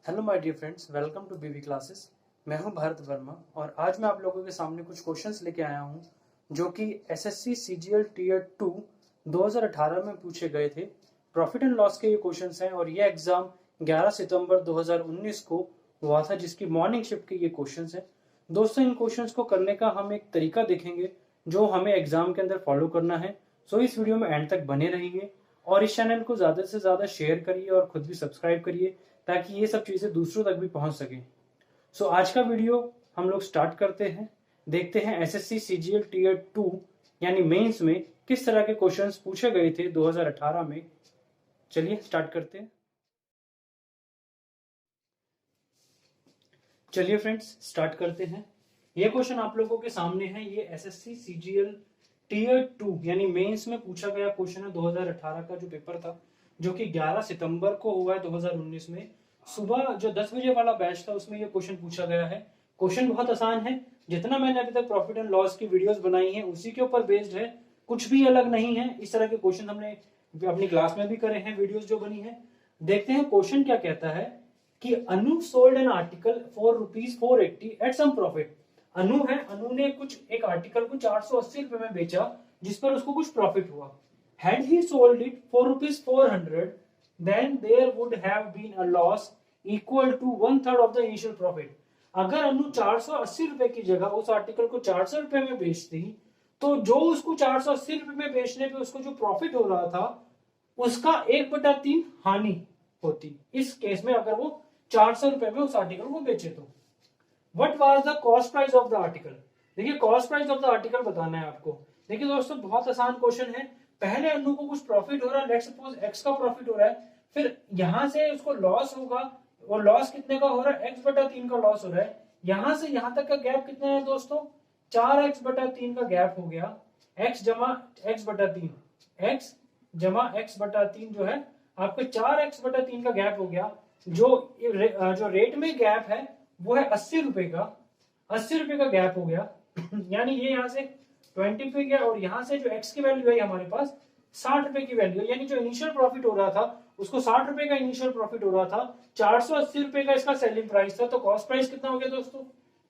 Hello my dear friends, welcome to BV classes. मैं हूं भारत वर्मा और आज मैं आप लोगों के सामने कुछ क्वेश्चंस लेके आया हूं जो कि एसएससी सीजीएल टीयर 2 2018 में पूछे गए थे। प्रॉफिट एंड लॉस के ये क्वेश्चंस हैं और ये एग्जाम 11 सितंबर 2019 को हुआ था, जिसकी मॉर्निंग शिफ्ट के ये क्वेश्चंस हैं। दोस्तों, इन क्वेश्चंस को करने का हम एक तरीका देखेंगे जो हमें एग्जाम के अंदर फॉलो करना है। सो इस वीडियो में एंड तक बने रहिए और इस चैनल को ज्यादा से ज्यादा शेयर करिए और खुद भी सब्सक्राइब करिए ताकि ये सब चीजें दूसरों तक भी पहुंच सके। सो आज का वीडियो हम लोग स्टार्ट करते हैं। देखते हैं एसएससी सीजीएल टीयर 2 यानी मेंस में किस तरह के क्वेश्चंस पूछे गए थे 2018 में। चलिए स्टार्ट करते हैं। चलिए फ्रेंड्स स्टार्ट करते हैं। ये क्वेश्चन आप लोगों के सामने है। ये एसएससी सीजीएल टीयर 2 यानी मेंस में पूछा गया क्वेश्चन है 2018 का जो पेपर था, जो कि 11 सितंबर को हुआ है 2019 में। सुबह जो 10 बजे वाला बैच था उसमें ये क्वेश्चन पूछा गया है। क्वेश्चन बहुत आसान है। जितना मैंने अभी तक प्रॉफिट एंड लॉस की वीडियोस बनाई हैं उसी के ऊपर बेस्ड है, कुछ भी अलग नहीं है। इस तरह के क्वेश्चन हमने अपनी क्लास में भी करे हैं, वीडियोस जो बनी है। देखते हैं क्वेश्चन क्या कहता है कि Anu sold an article for ₹480 at some profit. Anu है, अनु ने कुछ एक आर्टिकल को 480 रुपए में बेचा जिस पर उसको कुछ प्रॉफिट हुआ। Had he sold it for ₹400, then there would have been a loss equal to 1/3 of the initial profit. अगर अनु 480 रुपए की जगह उस आर्टिकल को 400 रुपए में बेचती तो जो उसको 480 रुपए में बेचने पे उसको जो प्रॉफिट हो रहा था उसका 1/3 हानि होती। इस केस में अगर वो 400 रुपए में उस आर्टिकल को बेचे तो what was the cost price of the article. देखिए cost price of the article बताना है आपको। देखिए दोस्तों, बहुत आसान क्वेश्चन है। पहले अनु को कुछ प्रॉफिट हो रहा है, लेट्स सपोज एक्स का प्रॉफिट हो रहा है, फिर यहां से उसको लॉस होगा। वो लॉस कितने का हो रहा है? x/3 का लॉस हो रहा है। यहां से यहां तक का गैप कितना है दोस्तों? 4x/3 का गैप हो गया। x जमा x/3, x जमा x/3 जो है आपके 4x/3 का गैप हो गया। जो रेट में गैप है वो है 80 रुपए का। 80 रुपए का गैप हो गया यानी ये यहाँ से 20 पे गया और यहाँ से जो x की वैल्यू है हमारे पास 60 रुपए की वैल्यू है। यानी जो इनिशियल प्रॉफिट हो रहा था उसको 60 रुपए का इनिशियल प्रॉफिट हो रहा था। 480 रुपए का इसका सेलिंग प्राइस था, तो कॉस्ट प्राइस कितना हो गया दोस्तों?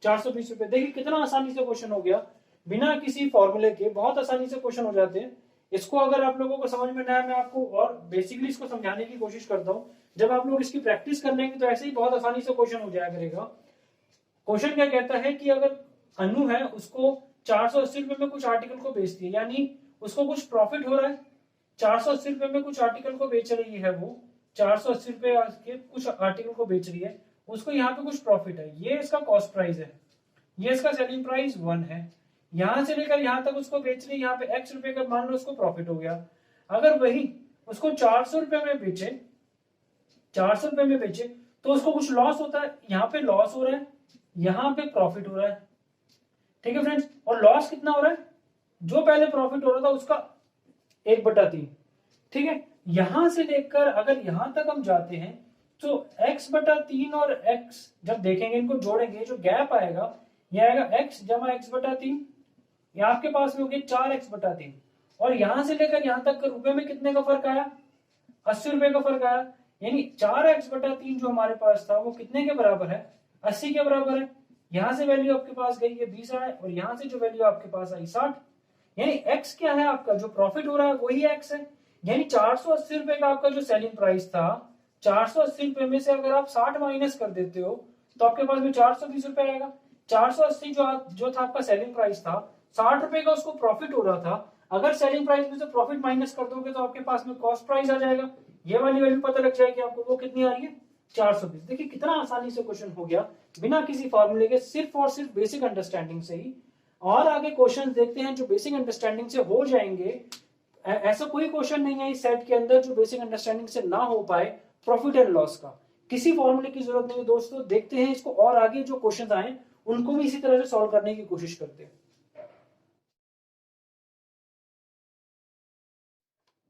420 रुपए। देखिए कितना आसानी से क्वेश्चन हो गया, बिना किसी फॉर्मूले के बहुत आसानी से क्वेश्चन हो जाते हैं। इसको अगर आप लोगों को समझ में ना आए, मैं आपको और बेसिकली इसको समझाने की कोशिश करता हूँ। जब आप लोग इसकी प्रैक्टिस कर लेंगे तो ऐसे ही बहुत आसानी से क्वेश्चन हो जाया करेगा। क्वेश्चन क्या कहता है कि अगर अनु है उसको 480 रुपए में कुछ आर्टिकल को बेचती है, यानी उसको कुछ प्रॉफिट हो रहा है। 480 रुपए में कुछ आर्टिकल को बेच रही है, वो 480 रुपए के कुछ आर्टिकल को बेच रही है, उसको यहाँ पे कुछ प्रॉफिट है। ये इसका कॉस्ट प्राइस है, ये इसका सेलिंग प्राइस 1 है। यहां से लेकर यहां तक उसको बेच रही है, यहाँ पे x रुपए का मान लो उसको प्रॉफिट हो गया। अगर वही उसको 400 रुपए में बेचे, 400 रुपए में बेचे तो उसको कुछ लॉस होता है। यहाँ पे लॉस हो रहा है, यहाँ पे प्रॉफिट हो रहा है। ठीक है फ्रेंड्स, और लॉस कितना हो रहा है? जो पहले प्रॉफिट हो रहा था उसका 1/3। ठीक है, यहां से लेकर अगर यहां तक हम जाते हैं तो x/3 और x जब देखेंगे, इनको जोड़ेंगे, जो गैप आएगा यह आएगा x जमा x/3। ये आपके पास में हो गया 4x/3 और यहां से लेकर यहां तक रुपए में कितने का फर्क आया? 80 रुपए का फर्क आया। यानी 4x/3 जो हमारे पास था वो कितने के बराबर है? 80 के बराबर है। यहां से वैल्यू आपके पास गई है 20 आया और यहां से जो वैल्यू आपके पास आई 60। यानी x क्या है आपका? जो प्रॉफिट हो रहा है वही x है। यानी 480 रुपए का आपका जो सेलिंग प्राइस था, 480 रुपए में से अगर आप 60 माइनस कर देते हो तो आपके पास में 420 रुपए आएगा। 480 जो था आपका सेलिंग प्राइस था, 60 रुपए का उसको प्रॉफिट हो रहा था। अगर सेलिंग प्राइस में से प्रॉफिट माइनस कर दोगे तो आपके पास में कॉस्ट प्राइस आ जाएगा। ये वाली वैल्यू पता लग जाएगी आपको, वो कितनी आ रही है? 420। देखिए कितना आसानी से क्वेश्चन हो गया बिना किसी फॉर्मूले के, सिर्फ और सिर्फ बेसिक अंडरस्टैंडिंग से ही। और आगे क्वेश्चन देखते हैं जो बेसिक अंडरस्टैंडिंग से हो जाएंगे। ऐसा कोई क्वेश्चन नहीं है इस सेट के अंदर जो बेसिक अंडरस्टैंडिंग से ना हो पाए। प्रॉफिट एंड लॉस का किसी फॉर्मूले की जरूरत नहीं है दोस्तों। देखते हैं इसको और आगे जो क्वेश्चन आए उनको भी इसी तरह से सॉल्व करने की कोशिश करते हैं।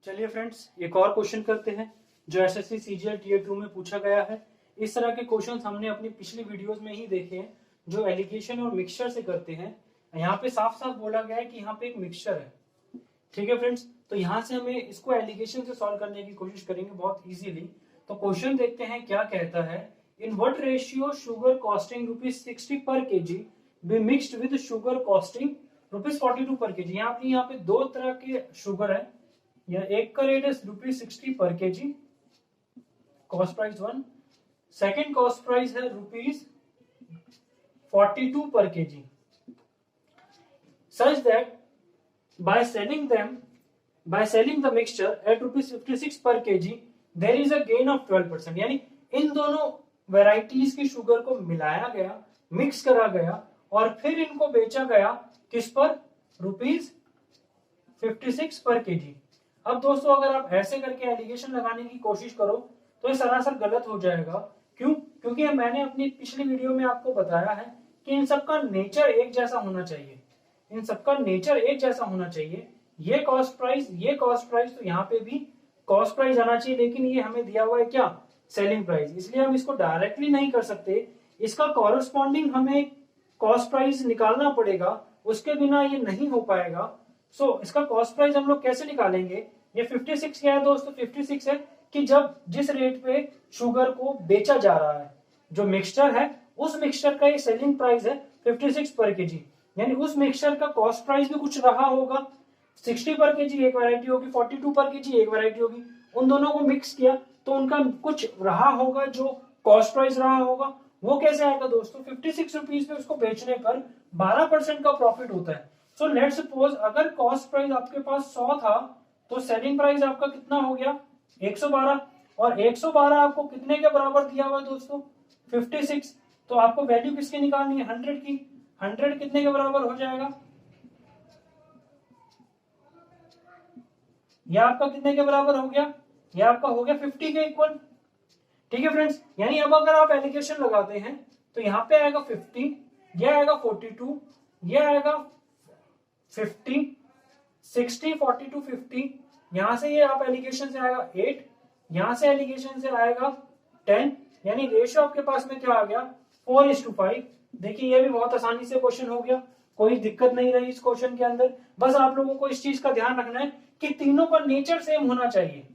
चलिए फ्रेंड्स, एक और क्वेश्चन करते हैं जो एसएससी सीजीएल टीयर 2 में पूछा गया है। इस तरह के क्वेश्चंस हमने अपनी पिछली वीडियोस में ही देखे हैं जो एलिगेशन और मिक्सचर से करते हैं। यहाँ पे साफ साफ बोला गया है कि यहाँ पे एक मिक्सचर है। ठीक है फ्रेंड्स, तो यहाँ से हमें इसको एलिगेशन से सॉल्व करने की कोशिश करेंगे बहुत इजीली। तो क्वेश्चन देखते हैं क्या कहता है in what ratio sugar costing ₹60 पर KG be mixed with sugar costing ₹42 पर केजी। यहाँ पे दो तरह के शुगर है, या एक का रेट है ₹60 पर KG, cost price 1। Second cost price है ₹42 per kg, such that by selling the mixture at ₹56 per kg, there is a gain of 12%। यानी इन दोनों वेराइटीज की शुगर को मिलाया गया, मिक्स करा गया और फिर इनको बेचा गया किस पर? ₹56 पर केजी। अब दोस्तों अगर आप ऐसे करके एलिगेशन लगाने की कोशिश करो तो ये सरासर गलत हो जाएगा। क्यों? क्योंकि मैंने अपनी पिछली वीडियो में आपको बताया है कि इन सबका नेचर एक जैसा होना चाहिए, इन सबका नेचर एक जैसा होना चाहिए। ये कॉस्ट प्राइस, ये कॉस्ट प्राइस, तो यहाँ पे भी कॉस्ट प्राइस आना चाहिए, लेकिन ये हमें दिया हुआ है क्या? Selling price. इसलिए हम इसको डायरेक्टली नहीं कर सकते, इसका कॉरेस्पॉन्डिंग हमें कॉस्ट प्राइस निकालना पड़ेगा, उसके बिना ये नहीं हो पाएगा। सो इसका कॉस्ट प्राइस हम लोग कैसे निकालेंगे? ये 56 क्या है दोस्तों? 56 है कि जब जिस रेट पे शुगर को बेचा जा रहा है, जो मिक्सचर है, उस मिक्सचर का ये सेलिंग प्राइस है 56 पर केजी, यानी उस मिक्सचर का कॉस्ट प्राइस भी कुछ रहा होगा। 60 पर केजी एक वैरायटी होगी, 42 पर केजी एक वैरायटी होगी, उन दोनों को मिक्स किया तो उनका कुछ रहा होगा, जो कॉस्ट प्राइस रहा होगा। वो कैसे आएगा दोस्तों? 56 रुपीज पे उसको बेचने पर 12% का प्रॉफिट होता है। सो लेट्स सपोज अगर कॉस्ट प्राइस आपके पास 100 था तो सेलिंग प्राइस आपका कितना हो गया? 112, और 112 आपको कितने के बराबर दिया हुआ है दोस्तों? 56। तो आपको वैल्यू किसकी निकालनी है? 100 की। 100 कितने के बराबर हो जाएगा? यह आपका कितने के बराबर हो गया? यह आपका हो गया 50 के इक्वल। ठीक है फ्रेंड्स, यानी अब अगर आप एलिगेशन लगाते हैं तो यहाँ पे आएगा 50, यह आएगा 42, यह आएगा 50, 60, 42, 50। यहां से ये आप एलिगेशन से आएगा 8, यहां से एलिगेशन से आएगा 10, यानी रेशियो आपके पास में क्या आ गया? 4:5। देखिए ये भी बहुत आसानी से क्वेश्चन हो गया, कोई दिक्कत नहीं रही इस क्वेश्चन के अंदर। बस आप लोगों को इस चीज का ध्यान रखना है कि तीनों का नेचर सेम होना चाहिए।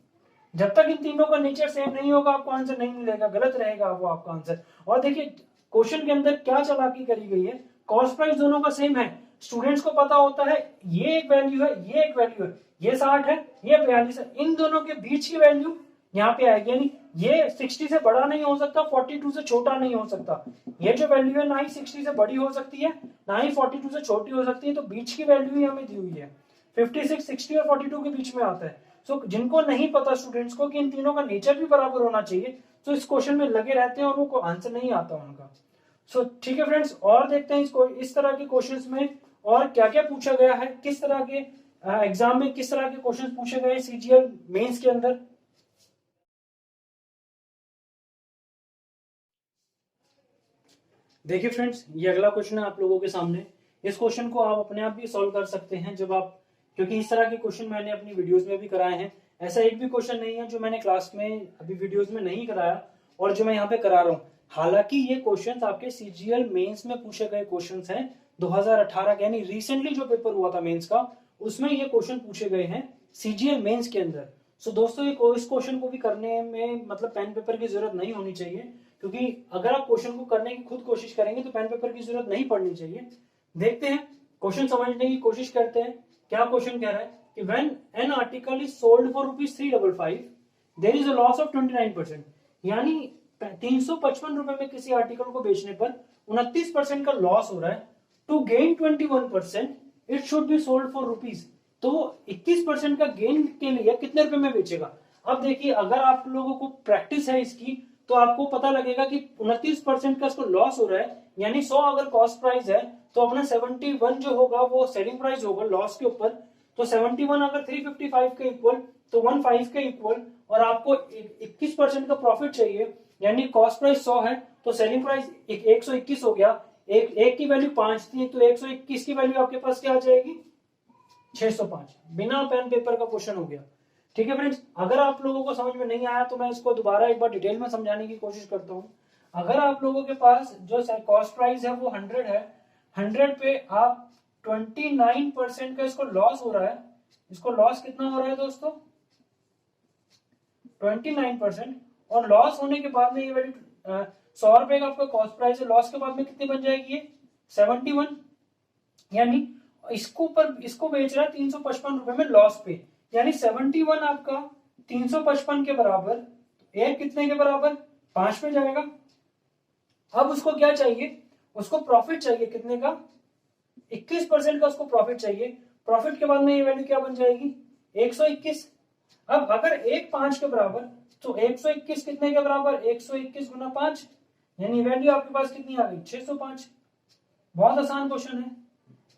जब तक इन तीनों का नेचर सेम नहीं होगा आपको आंसर नहीं मिलेगा, गलत रहेगा वो आपका आंसर। और देखिए क्वेश्चन के अंदर क्या चालाकी करी गई है, कॉस्ट प्राइस दोनों का सेम है, स्टूडेंट्स को पता होता है ये एक वैल्यू है, ये एक वैल्यू है, ये 60 है, ये 42 है, इन दोनों के बीच की वैल्यू यहाँ पे आएगी, यानी ये 60 से बड़ा नहीं हो सकता, 42 से छोटा नहीं हो सकता। ये जो वैल्यू है ना ही 60 से बड़ी हो सकती है, ना ही 42 से छोटी हो सकती है, तो बीच की वैल्यू ही हमें दी हुई है। 56, 60 और 42 के बीच में आता है। सो जिनको नहीं पता स्टूडेंट्स को कि इन तीनों का नेचर भी बराबर होना चाहिए, तो इस क्वेश्चन में लगे रहते हैं और वो आंसर नहीं आता उनका। सो ठीक है फ्रेंड्स, और देखते हैं इसको इस तरह के क्वेश्चंस में और क्या क्या पूछा गया है, किस तरह के एग्जाम में किस तरह के क्वेश्चन पूछे गए सीजीएल मेंस के अंदर। देखिए फ्रेंड्स, ये अगला क्वेश्चन है आप लोगों के सामने। इस क्वेश्चन को आप अपने आप भी सॉल्व कर सकते हैं जब आप, क्योंकि इस तरह के क्वेश्चन मैंने अपनी वीडियोस में भी कराए हैं। ऐसा एक भी क्वेश्चन नहीं है जो मैंने क्लास में अभी वीडियोस में नहीं कराया और जो मैं यहाँ पे करा रहा हूँ। हालांकि ये क्वेश्चंस आपके सीजीएल मेंस में पूछे गए क्वेश्चंस हैं 2018 के, यानी रिसेंटली जो पेपर हुआ था मेंस का, उसमें ये क्वेश्चन पूछे गए हैं सीजीएल मेंस के अंदर। सो दोस्तों इस क्वेश्चन को भी करने में मतलब पेन पेपर की जरूरत नहीं होनी चाहिए, क्योंकि अगर आप क्वेश्चन को करने की खुद कोशिश करेंगे तो पेन पेपर की जरूरत नहीं पड़नी चाहिए। देखते हैं क्वेश्चन समझने की कोशिश करते हैं। क्या क्वेश्चन कह रहा है कि when an article is sold for ₹355 there is a loss of 29%, यानी 355 रुपए में किसी आर्टिकल को बेचने पर 29% का लॉस हो रहा है। To gain 21% it should be sold for ₹। तो 21% का गेन के लिए कितने रुपए में बेचेगा? अब देखिए अगर आप लोगों को प्रैक्टिस है इसकी तो आपको पता लगेगा कि 29% का इसको लॉस हो रहा है, यानी 100 अगर कॉस्ट प्राइस है तो अपना 71 जो होगा वो सेलिंग प्राइस होगा लॉस के ऊपर। तो 71 अगर 355 के इक्वल तो 15 के इक्वल, और आपको 21% का प्रॉफिट चाहिए, यानी कॉस्ट प्राइस 100 है तो सेलिंग प्राइस 121 हो गया। एक की वैल्यू 5 थी तो 121 की वैल्यू आपके पास क्या आ जाएगी? 605। बिना पेन पेपर का क्वेश्चन हो गया। ठीक है फ्रेंड्स, अगर आप लोगों को समझ में नहीं आया तो मैं इसको दोबारा एक बार डिटेल में समझाने की कोशिश करता हूँ। अगर आप लोगों के पास जो कॉस्ट प्राइस है वो 100 है, 100 पे आप 29% का इसको लॉस हो रहा है। इसको लॉस कितना हो रहा है दोस्तों? 29%। और लॉस होने के बाद में ये वैल्यू 100 रुपए का आपका कॉस्ट प्राइस है, लॉस के बाद में कितनी बन जाएगी ये 71, यानी इसको बेच रहा है 355 रुपए में लॉस पे, यानी 71 आपका 355 के बराबर, एक कितने के बराबर 5 पे जाएगा। अब उसको क्या चाहिए, उसको प्रॉफिट चाहिए कितने का 21% का उसको प्रॉफिट चाहिए। प्रॉफिट के बाद में ये वैल्यू क्या बन जाएगी 121। अब अगर एक 5 के बराबर तो 121 कितने के बराबर 121 गुना 5, यानी वैल्यू आपके पास कितनी आ गई 605। बहुत आसान क्वेश्चन है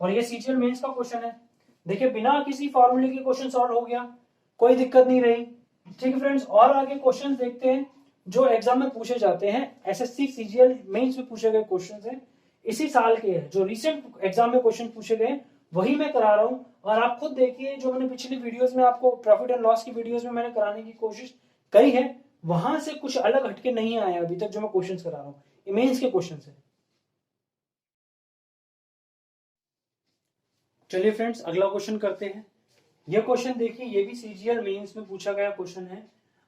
और ये सीजीएल मेंस का क्वेश्चन है। देखिए बिना किसी फॉर्मूले के क्वेश्चन सॉल्व हो गया, कोई दिक्कत नहीं रही। ठीक है फ्रेंड्स, और आगे क्वेश्चन देखते हैं जो एग्जाम में पूछे जाते हैं। एसएससी सीजीएल मेंस में पूछे गए क्वेश्चन है, इसी साल के हैं, जो रिसेंट एग्जाम में क्वेश्चन पूछे गए वही मैं करा रहा हूं। और आप खुद देखिए जो मैंने पिछली वीडियोस में आपको प्रॉफिट एंड लॉस की वीडियोस में मैंने कराने की कोशिश करी है, वहां से कुछ अलग हटके नहीं आया अभी तक जो मैं क्वेश्चन करा रहा हूँ, मेंस के क्वेश्चन है। चलिए फ्रेंड्स अगला क्वेश्चन करते हैं। यह क्वेश्चन देखिए, ये भी सीजीएल मेंस में पूछा गया क्वेश्चन है।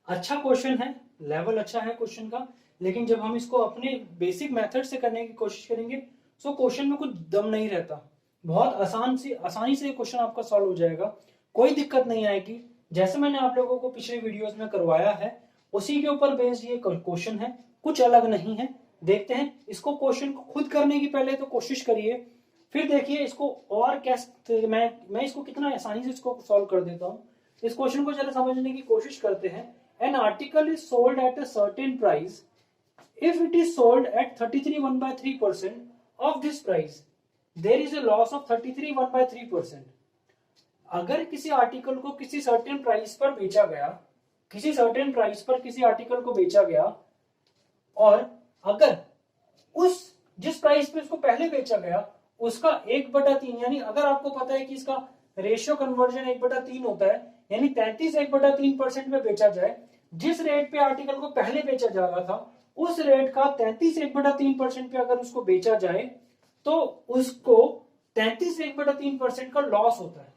अच्छा क्वेश्चन है, लेवल अच्छा है क्वेश्चन का, लेकिन जब हम इसको अपने बेसिक मेथड से करने की कोशिश करेंगे तो क्वेश्चन में कुछ दम नहीं रहता। बहुत आसानी से क्वेश्चन आपका सॉल्व हो जाएगा, कोई दिक्कत नहीं आएगी। जैसे मैंने आप लोगों को पिछले वीडियोस में करवाया है उसी के ऊपर बेस्ड ये क्वेश्चन है, कुछ अलग नहीं है। देखते हैं इसको, क्वेश्चन को खुद करने की पहले तो कोशिश करिए, फिर देखिए इसको और कैसे मैं इसको कितना आसानी से इसको सॉल्व कर देता हूँ। इस क्वेश्चन को जरा समझने की कोशिश करते हैं। An article is sold at a certain price, if it is sold at 33 1/3% of this price, there is a loss of 33 1/3%। अगर किसी आर्टिकल को किसी सर्टेन प्राइस पर बेचा गया, किसी सर्टेन प्राइस पर किसी आर्टिकल को बेचा गया, और अगर उस जिस प्राइस पे उसको पहले बेचा गया उसका 1/3, यानी अगर आपको पता है कि इसका रेशियो कन्वर्जन 1/3 होता है, यानी 33 1/3% पे बेचा जाए, जिस रेट पे आर्टिकल को पहले बेचा जा रहा था उस रेट का 33 1/3% पे अगर उसको बेचा जाए तो उसको 33 1/3% का लॉस होता है।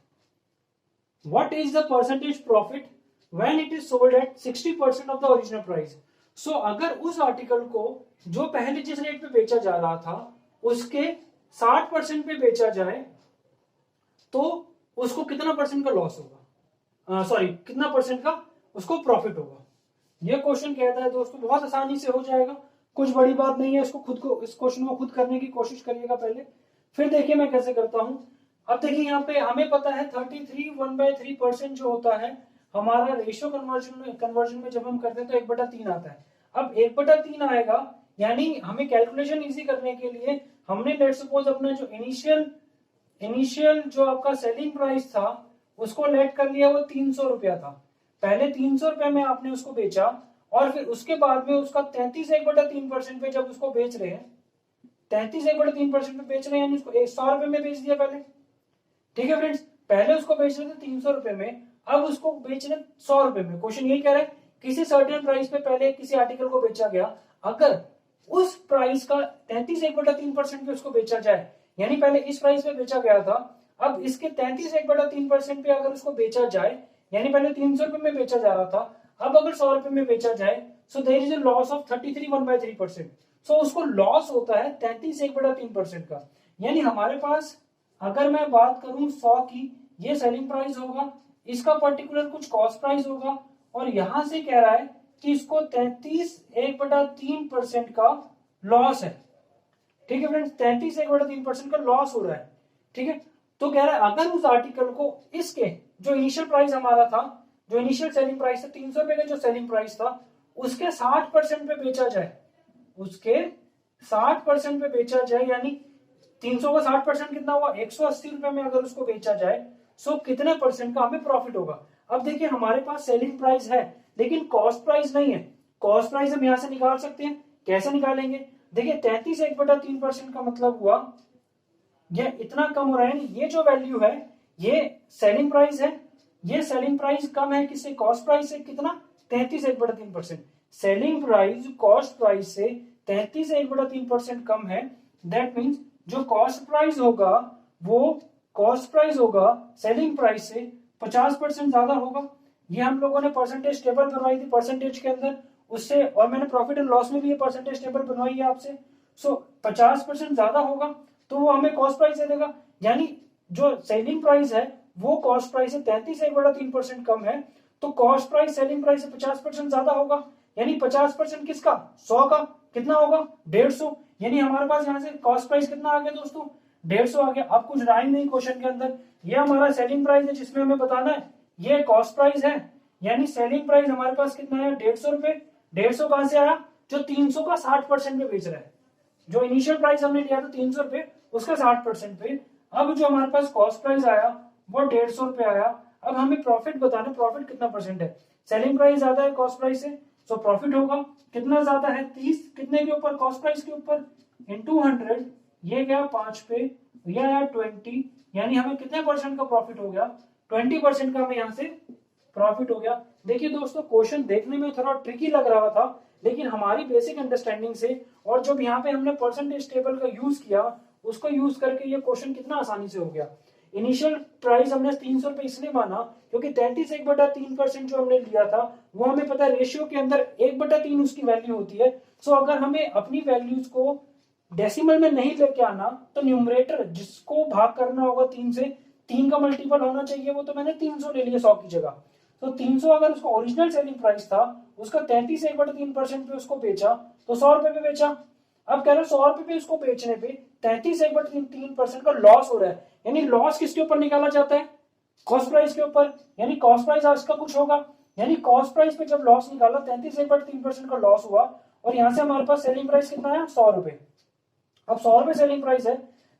What is the percentage profit when it is sold at 60% of the original price? So अगर उस आर्टिकल को जो पहले जिस रेट पे बेचा जा रहा था उसके 60% पे बेचा जाए तो उसको कितना परसेंट का लॉस होगा, सॉरी कितना परसेंट का उसको प्रॉफिट होगा। यह क्वेश्चन कहता है दोस्तों, बहुत आसानी से हो जाएगा, कुछ बड़ी बात नहीं है। इस क्वेश्चन को खुद करने की कोशिश करिएगा पहले, फिर देखिए मैं कैसे करता हूं। अब देखिए यहाँ पे हमें पता है 33 1/3% जो होता है हमारा रेशियो कन्वर्जन में जब हम करते हैं तो 1/3 आता है। अब 1/3 आएगा, यानी हमें कैलकुलेशन इजी करने के लिए हमने लेट सपोज अपना जो इनिशियल जो आपका सेलिंग प्राइस था उसको लेट कर लिया, वो 300 रुपया था। पहले 300 रुपए में आपने उसको बेचा और फिर उसके बाद में उसका 33 1/3% पे जब उसको बेच रहे हैं, 33 1/3% पे बेच रहे हैं, यानी उसको 100 रुपए में बेच दिया पहले। ठीक है फ्रेंड्स, पहले उसको बेच रहे थे 300 रुपए में, अब उसको बेच रहे 100 रुपए में। क्वेश्चन यही कह रहा है किसी सर्टेन प्राइस पे पहले किसी आर्टिकल को बेचा गया, अगर उस प्राइस का 33 1/3% पे उसको बेचा जाए, यानी पहले इस प्राइस पे बेचा गया था, अब इसके 33 1/3% पे अगर उसको बेचा जाए, यानी पहले 300 रुपए में बेचा जा रहा था, अब अगर 100 रुपए में बेचा जाए, so there is a loss of 33 1/3%। So उसको लॉस होता है 33 1/3% का। यानी हमारे पास अगर मैं बात करूं 100 की, ये सेलिंग प्राइस होगा, इसका पर्टिकुलर कुछ कॉस्ट प्राइस होगा, और यहां से कह रहा है कि इसको 33 1/3% का लॉस है। ठीक है फ्रेंड्स, 33 1/3% का लॉस हो रहा है। ठीक है, तो कह रहा है अगर उस आर्टिकल को इसके जो इनिशियल प्राइस हमारा था, जो इनिशियल सेलिंग प्राइस था 300 रुपए का जो सेलिंग प्राइस था, उसके 60% पे बेचा जाए, उसके 60% पे बेचा जाए, यानी 300 का 60% कितना हुआ 180 रुपए में अगर उसको बेचा जाए, सो कितने परसेंट का हमें प्रॉफिट होगा। अब देखिए हमारे पास सेलिंग प्राइस है लेकिन कॉस्ट प्राइस नहीं है। कॉस्ट प्राइस हम यहां से निकाल सकते हैं, कैसे निकालेंगे, देखिए 33 1/3% का मतलब हुआ ये इतना कम हो रहा है, ये जो वैल्यू है ये सेलिंग प्राइस है, ये सेलिंग प्राइस कम है किससे, कॉस्ट प्राइस से, कितना 33 1/3%। सेलिंग प्राइस कॉस्ट प्राइस से 33 1/3% कम है, दैट मीन्स जो कॉस्ट प्राइस होगा वो कॉस्ट प्राइस होगा सेलिंग प्राइस से 50% ज्यादा होगा। ये हम लोगों ने परसेंटेज टेबल बनवाई थी परसेंटेज के अंदर, उससे, और मैंने प्रॉफिट एंड लॉस में भी ये परसेंटेज टेबल बनवाई है आपसे। सो 50% ज्यादा होगा तो वो हमें कॉस्ट प्राइस दे देगा, यानी जो सेलिंग प्राइस है वो कॉस्ट प्राइस से 33.3% कम है, तो कॉस्ट प्राइस सेलिंग प्राइस से 50% ज्यादा होगा, यानी 50% किसका, 100 का, कितना होगा 150, यानी हमारे पास यहाँ से कॉस्ट प्राइस कितना आ गया दोस्तों, 150 आ गया। अब कुछ राइम नहीं क्वेश्चन के अंदर, ये हमारा सेलिंग प्राइस है जिसमें हमें बताना है, ये कॉस्ट प्राइस है, यानी सेलिंग प्राइस हमारे पास कितना है 150 रुपए। 150 कहां से आया, जो 300 का 60% पे बेच रहा है, जो इनिशियल प्राइस हमने लिया था 300 रुपए उसका 60% पे। अब जो हमारे पास कॉस्ट प्राइस आया वो 150 रुपए आया। अब हमें प्रॉफिट बताना, प्रॉफिट कितना परसेंट है, सेलिंग प्राइस ज्यादा है कॉस्ट प्राइस से, सो प्रॉफिट होगा कितना ज्यादा है 30, कितने के ऊपर, कॉस्ट प्राइस के ऊपर, इंटू 100, ये गया 5 पे, ये आया 20, यानी हमें कितने परसेंट का प्रॉफिट हो गया, 20% का हमें यहाँ से प्रॉफिट हो गया। देखिए दोस्तों क्वेश्चन देखने में थोड़ा ट्रिकी लग रहा था, लेकिन हमारी बेसिक अंडरस्टैंडिंग से और जब यहाँ पे हमने परसेंटेज टेबल का यूज किया उसको यूज करके ये क्वेश्चन कितना आसानी से हो गया। इनिशियल प्राइस हमने 300 रुपए इसलिए माना क्योंकि 33/3% जो हमने लिया था वो हमें पता है रेशियो के अंदर 1/3 उसकी वैल्यू होती है। सो अगर हमें अपनी वैल्यूज को डेसिमल में नहीं लेके आना तो न्यूमरेटर जिसको भाग करना होगा 3 से, 3 का मल्टीपल होना चाहिए, वो तो मैंने 300 ले लिया 100 की जगह। तो 300 अगर उसका ओरिजिनल सेलिंग प्राइस था, उसका 33/3% पे उसको बेचा तो 100 रुपए पे बेचा। अब कह रहे 100 रुपए पे उसको बेचने पे 33/3% का लॉस हो रहा है, यानी लॉस किसके ऊपर निकाला जाता है, कॉस्ट प्राइस के ऊपर, यानी कॉस्ट प्राइस आज का कुछ होगा, यानी कॉस्ट प्राइस पे जब लॉस निकाला 33/3% का लॉस हुआ, और यहाँ से हमारे पास सेलिंग प्राइस कितना है 100 रुपए। अब 100 रुपए सेलिंग प्राइस है,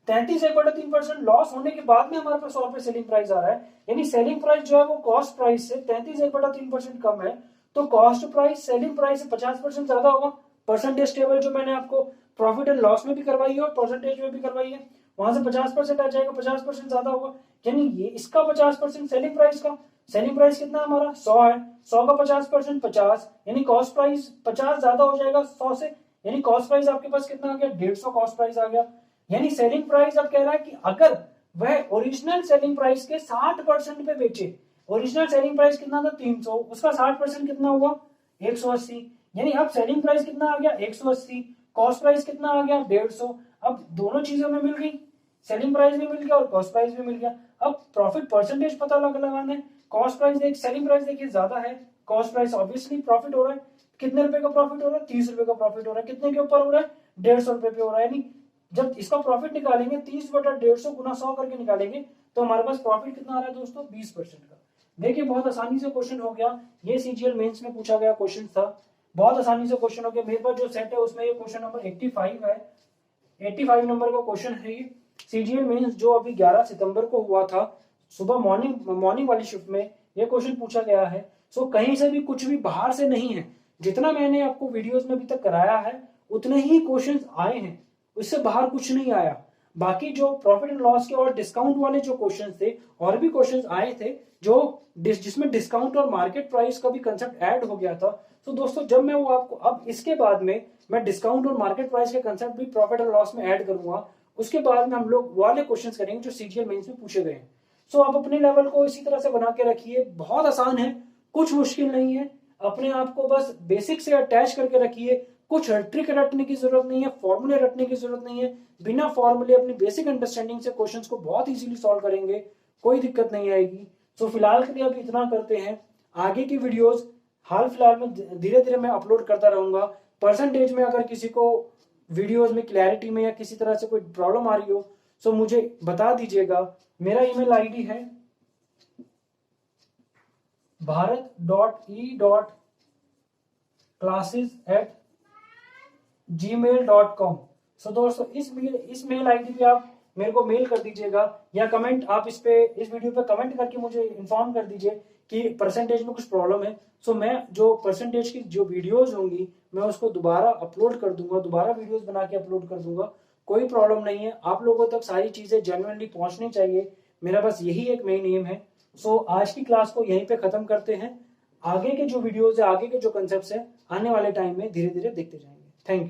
33/3% लॉस होने के बाद में हमारे पास 100 रुपए सेलिंग प्राइस आ रहा है, यानी सेलिंग प्राइस जो है वो कॉस्ट प्राइस से 33/3% कम है, तो कॉस्ट प्राइस सेलिंग प्राइस से 50% ज्यादा होगा। परसेंटेज टेबल जो मैंने आपको प्रॉफिट एंड लॉस में भी करवाई है और परसेंटेज में भी करवाई है, वहां से 50% आ जाएगा, 50% ज्यादा होगा, यानी ये इसका 50% सेलिंग प्राइस का, सेलिंग प्राइस कितना हमारा 100 है, 100 का 50% 50, यानी कॉस्ट प्राइस 50 ज्यादा हो जाएगा 100 से, यानी कॉस्ट प्राइस आपके पास कितना आ गया 150 कॉस्ट प्राइस आ गया। यानी सेलिंग प्राइस अब कह रहा है कि अगर वह ओरिजिनल सेलिंग प्राइस के 60% पे बेचे, ओरिजिनल सेलिंग प्राइस कितना था 300, उसका 60% कितना हुआ 180, यानी अब सेलिंग प्राइस कितना आ गया 180, कॉस्ट प्राइस कितना आ गया 150। अब दोनों चीजें हमें मिल गई, सेलिंग प्राइस भी मिल गया और कॉस्ट प्राइस भी मिल गया। अब प्रॉफिट परसेंटेज पता लगाना है, कॉस्ट प्राइस देख, सेलिंग प्राइस देखिए ज्यादा है, कॉस्ट प्राइस ऑब्वियसली प्रॉफिट हो रहा है, कितने रुपए का प्रॉफिट हो रहा है 30 रुपए का प्रॉफिट हो रहा है, कितने के ऊपर हो रहा है 150 रुपए पे हो रहा है, यानी जब इसका प्रॉफिट निकालेंगे 30/150 गुना 100 करके निकालेंगे तो हमारे पास प्रॉफिट कितना आ रहा है दोस्तों 20% का। देखिए बहुत आसानी से क्वेश्चन हो गया, ये सीजीएल मेंस में पूछा गया क्वेश्चन था, बहुत आसानी से क्वेश्चन हो गया। मेरे पास जो सेट है उसमें ये क्वेश्चन नंबर 85 है, 85 नंबर का क्वेश्चन है ये सीजीएल मेंस जो अभी 11 सितंबर को हुआ था, सुबह मॉर्निंग वाली शिफ्ट में ये क्वेश्चन पूछा गया है। सो कहीं से भी कुछ भी बाहर से नहीं है, जितना मैंने आपको वीडियोस में अभी तक कराया है उतने ही क्वेश्चंस आए हैं, उससे बाहर कुछ नहीं आया। बाकी जो प्रॉफिट एंड लॉस के और डिस्काउंट वाले जो क्वेश्चंस थे और भी क्वेश्चंस आए थे जो जिसमें डिस्काउंट और मार्केट प्राइस का भी कंसेप्ट ऐड हो गया था। तो दोस्तों जब मैं वो आपको अब इसके बाद में मैं डिस्काउंट और मार्केट प्राइस के कंसेप्ट भी प्रॉफिट एंड लॉस में ऐड करूंगा, उसके बाद में हम लोग वाले क्वेश्चंस करेंगे जो सीजीएल मेंस में पूछे गए हैं। सो आप अपने लेवल को इसी तरह से बना के रखिए, बहुत आसान है, कुछ मुश्किल नहीं है, अपने आप को बस बेसिक से अटैच करके रखिए, कुछ ट्रिक रटने की जरूरत नहीं है, फॉर्मूले रटने की जरूरत नहीं है, बिना फॉर्मूले अपनी बेसिक अंडरस्टैंडिंग से क्वेश्चंस को बहुत इजीली सॉल्व करेंगे, कोई दिक्कत नहीं आएगी। सो फिलहाल के लिए अब इतना करते हैं, आगे की वीडियोस हाल फिलहाल में धीरे धीरे मैं अपलोड करता रहूंगा। परसेंटेज में अगर किसी को वीडियोस में क्लैरिटी में या किसी तरह से कोई प्रॉब्लम आ रही हो सो मुझे बता दीजिएगा। मेरा ईमेल आईडी है bharat.e.classes@gmail.com। सो दोस्तों इस मेल आईडी पे आप मेरे को मेल कर दीजिएगा या कमेंट, आप इस वीडियो पे कमेंट करके मुझे इन्फॉर्म कर दीजिए कि परसेंटेज में कुछ प्रॉब्लम है। सो मैं जो परसेंटेज की जो वीडियोस होंगी मैं उसको दोबारा अपलोड कर दूंगा, दोबारा वीडियोस बना के अपलोड कर दूंगा, कोई प्रॉब्लम नहीं है। आप लोगों तक सारी चीजें जेन्युइनली पहुंचनी चाहिए, मेरा बस यही एक मेन एम है। सो आज की क्लास को यहीं पे खत्म करते हैं, आगे के जो वीडियोस है, आगे के जो कंसेप्ट्स है आने वाले टाइम में धीरे धीरे देखते जाएंगे। Thank you.